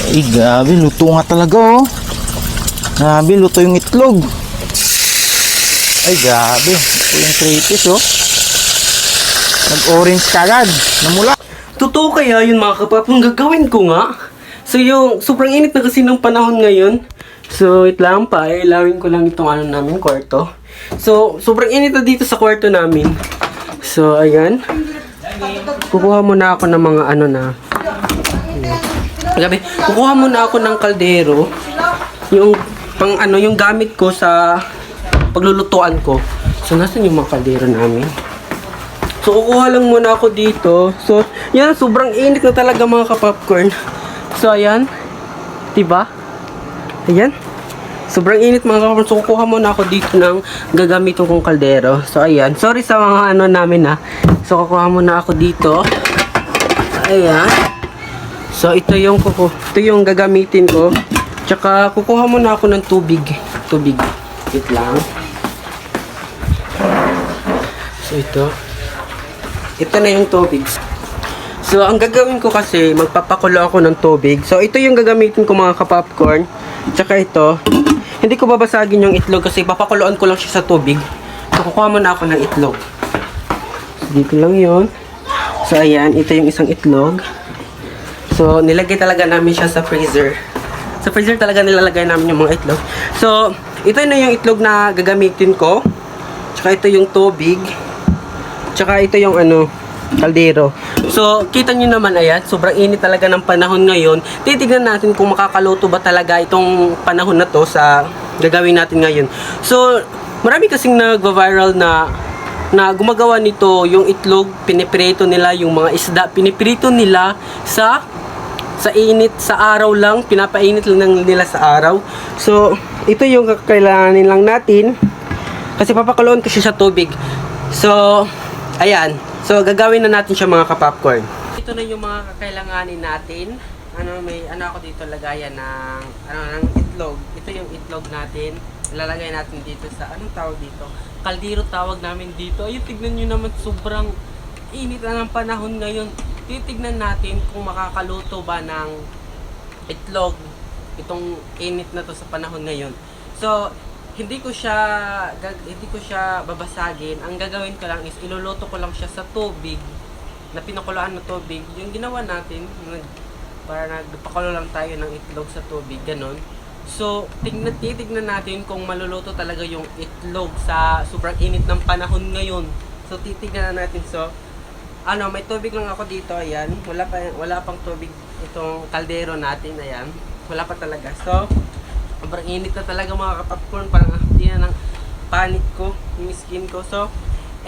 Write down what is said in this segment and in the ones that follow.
Ay, grabe, luto nga talaga, oh. Grabe, luto yung itlog. Ay, grabe. Ito yung crayfish, oh. Nag-orange kagad. Namula. Totoo kaya yun mga kapapong gagawin ko nga? So yung sobrang init na kasi ng panahon ngayon. So wait lang pa, ilawin ko lang itong ano namin, kwarto. So sobrang init na dito sa kwarto namin. So ayan. Kukuha muna ako ng mga ano na. Gabi, kukuha muna ako ng kaldero. Yung pang ano, yung gamit ko sa paglulutuan ko. So nasan yung mga kaldero namin? So, kukuha lang muna ako dito. So, yan, sobrang init na talaga mga kapopcorn. So, ayan. Diba? Ayan. Sobrang init mga kapopcorn. So, kukuha muna ako dito ng gagamitin kong kaldero. So, ayan. Sorry sa mga ano namin ha. So, kukuha muna ako dito. Ayan. So, ito yung gagamitin ko. Tsaka, kukuha muna ako ng tubig. Tubig. Wait lang. So, ito na yung tubig. So, ang gagawin ko kasi, magpapakulo ako ng tubig. So, ito yung gagamitin ko mga kapopcorn. Tsaka ito, hindi ko babasagin yung itlog kasi papakuloan ko lang siya sa tubig. So, kukuha muna ako ng itlog. So, dito lang yun. So, ayan, ito yung isang itlog. So, nilagay talaga namin siya sa freezer. Sa freezer talaga nilalagay namin yung mga itlog. So, ito na yung itlog na gagamitin ko. Tsaka ito yung tubig. Tsaka ito yung ano, kaldero. So, kita nyo naman, ayan, sobrang init talaga ng panahon ngayon. Titignan natin kung makakaluto ba talaga itong panahon na to sa gagawin natin ngayon. So, marami kasing nag-viral na gumagawa nito, yung itlog, piniprito nila, yung mga isda, piniprito nila sa init, sa araw lang, pinapainit lang nila sa araw. So, ito yung kailanganin lang natin. Kasi papakuloan ko siya sa tubig. So, ayan. So, gagawin na natin siya mga kapopcorn. Ito na yung mga kakailanganin natin. May ako dito lagayan ng itlog. Ito yung itlog natin. Ilalagay natin dito sa, anong tawag dito? Kaldero tawag namin dito. Ayun, tignan nyo naman, sobrang init na ng panahon ngayon. Titignan natin kung makakaluto ba ng itlog itong init na to sa panahon ngayon. So, hindi ko siya babasagin. Ang gagawin ko lang is iluluto ko lang siya sa tubig na pinakuluan na tubig. Yung ginawa natin para nagpakulo lang tayo ng itlog sa tubig, ganon. So, titignan natin kung maluluto talaga yung itlog sa sobrang init ng panahon ngayon. So, titignan natin. So, may tubig lang ako dito, ayan. Wala pang tubig itong kaldero natin, ayan. Wala pa talaga. So, sobrang init na talaga mga kapopcorn. Parang hindi na ng panic ko, yung skin ko. So,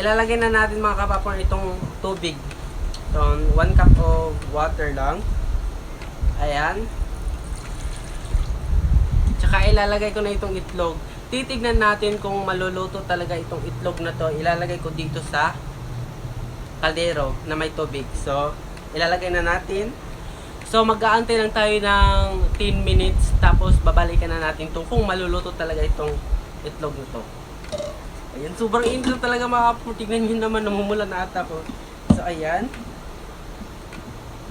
ilalagay na natin mga kapopcorn itong tubig. So, 1 cup of water lang. Ayan. Tsaka ilalagay ko na itong itlog. Titignan natin kung maluluto talaga itong itlog na to. Ilalagay ko dito sa kaldero na may tubig. So, ilalagay na natin. So, mag-aantay lang tayo ng 10 minutes. Tapos, babalikan na natin kung maluluto talaga itong itlog nito. Ayan, sobrang init na talaga mga kapatid. Tignan nyo naman, namumula na ata po. So, ayan.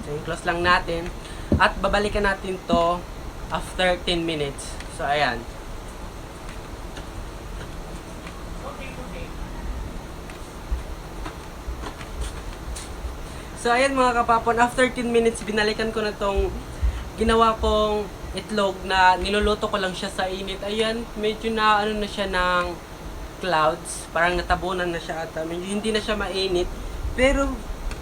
So, close lang natin. At babalikan natin to after 10 minutes. So, ayan. So, ayan mga kapapon, after 10 minutes, binalikan ko na tong ginawa kong itlog na niluluto ko lang siya sa init. Ayan, medyo na ano na siya ng clouds. Parang natabunan na siya ata. Medyo hindi na siya mainit. Pero,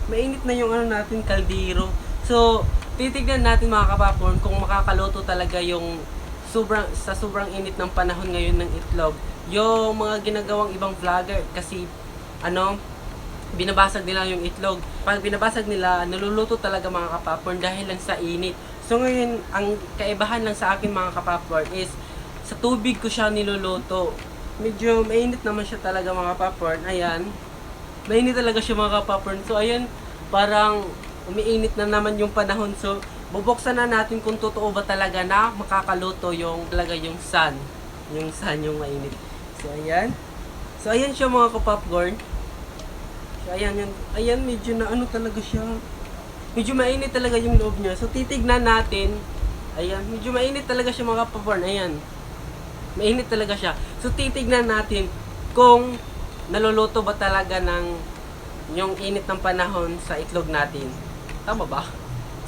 mainit na yung ano natin, kaldero. So, titignan natin mga kapapon kung makakaluto talaga yung sobrang init ng panahon ngayon ng itlog. Yung mga ginagawang ibang vlogger kasi, binabasag nila yung itlog. Pag binabasag nila, naluluto talaga mga kapopcorn dahil lang sa init. So ngayon, ang kaibahan lang sa akin mga kapopcorn is sa tubig ko siya niluluto. Medyo mainit naman siya talaga mga kapopcorn. Ayan. Mainit talaga siya mga kapopcorn. So ayan, parang umiinit na naman yung panahon. So bubuksan na natin kung totoo ba talaga na makakaluto yung sun. Yung sun yung mainit. So ayan. So ayan siya mga kapopcorn. Ayan, medyo na talaga siya. Medyo mainit talaga yung loob niya. So, titignan natin Ayan, medyo mainit talaga siya mga kapaporn. Ayan. Mainit talaga siya. So, titignan natin kung naluluto ba talaga ng yung init ng panahon sa itlog natin. Tama ba?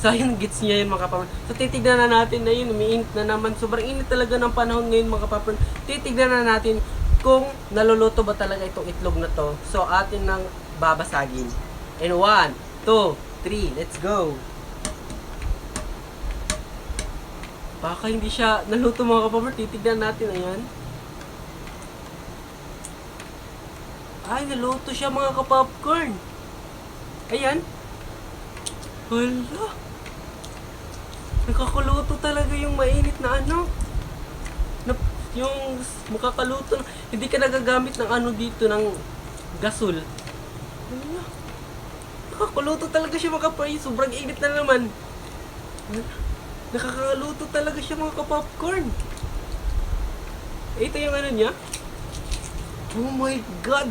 So, ayun, gets niya yun mga kapaporn. So, titignan na natin na yun, umiinit na naman. Sobrang init talaga ng panahon ngayon mga kapaporn. Titignan na natin kung naluluto ba talaga itong itlog na to. So, atin nang babasagin. And 1, 2, 3, let's go! Baka hindi siya naluto mga kapaporn. Titignan natin, ayan. Ay, naluto siya mga kapopcorn. Ayan. Hala. Nakakuluto talaga yung mainit na ano. Yung makakaluto. Hindi ka nagagamit ng ano dito, ng gasol. Hala. Nakakuluto talaga siya mga kapay. Sobrang init na naman. Nakakaluto talaga siya mga kapopcorn. Ito yung ano niya. Oh my God.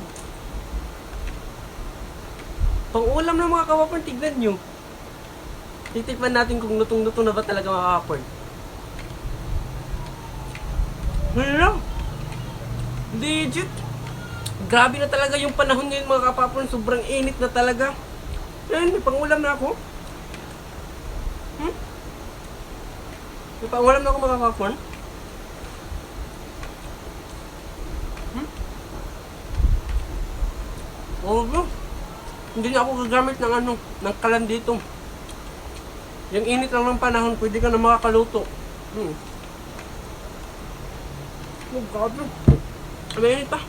Pang-ulam na mga kapopcorn, tignan nyo. Titikman natin kung lutong-lutong na ba talaga mga kapopcorn. Hala. Legit. Grabe na talaga yung panahon ngayon mga kapopcorn. Sobrang init na talaga. Ayan, may pang-ulam na ako. May pang-ulam na ako mga kapopcorn. Oo bro. Hindi na ako gagamit ng ano, ng kalan dito. Yung init lang ng panahon, pwede ka na makakaluto. Oh, God. May init pa.